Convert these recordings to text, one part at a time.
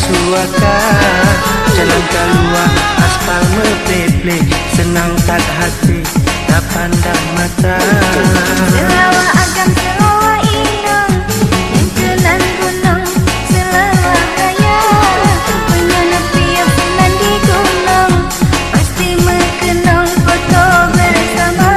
suaka, jalan keluar aspal meple-ple, senang tak hati, tak pandang mata. Selawa agam, selawa inang, yang kelan gunung, selawa raya. Menyenepi apilan di gunung, pasti mengenang foto bersama.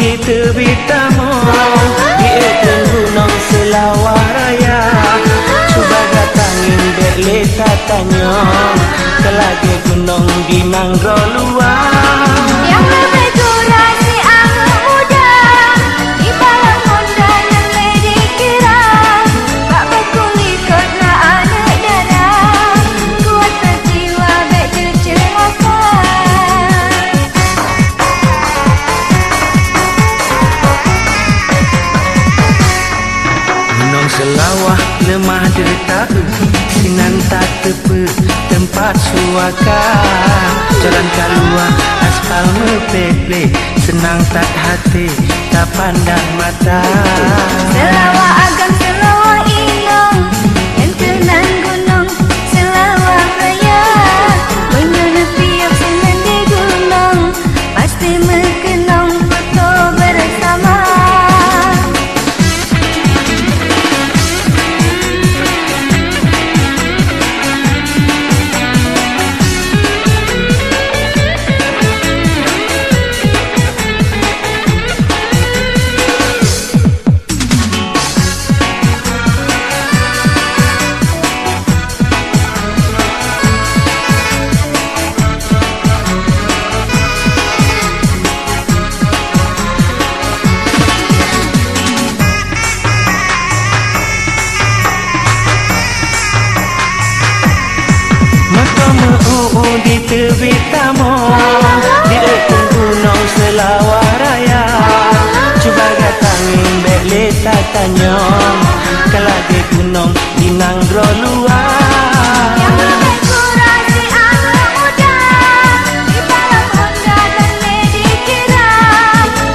Di tepi tamu, di ekor gunung Selawar Raya. Cuba datangin dek leta tanya, kelagi gunung di mangrove luar. Yang lebih kurang si angin muda, di balang Honda yang lebih kira. Bak berkulit kena anak darah, kuat terjiwa baik tercelaka. Selawah lemah derita, sinan tak tepe tempat suaka, jalan keluar aspal meple-ple, senang tak hati, tak pandang mata. Selawa agam, selawa inang, yang kenan gunung, selawa raya. Menyenepi apilan di gunung, pasti mengenang foto bersama. Di tepi tamu, di ekor gunung Selawar Raya. Cuba datangin dek leta tanya, kelagi gunung di mangrove luar. Yang lebih kurang si angin muda, di balang Honda dan lebih kira.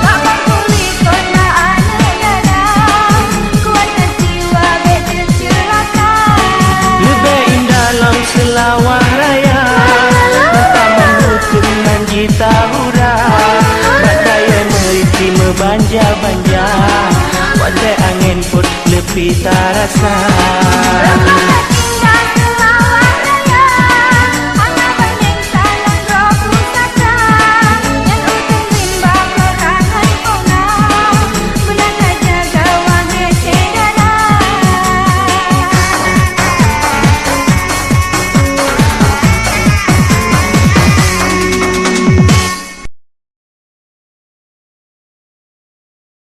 Bak berkulit kena anak darah, kuat terjiwa baik tercelaka. Lebih indah dalam Selawar Raya, kita hura, badai meriti membanja-banja, wadai angin pun lebih tak rasa.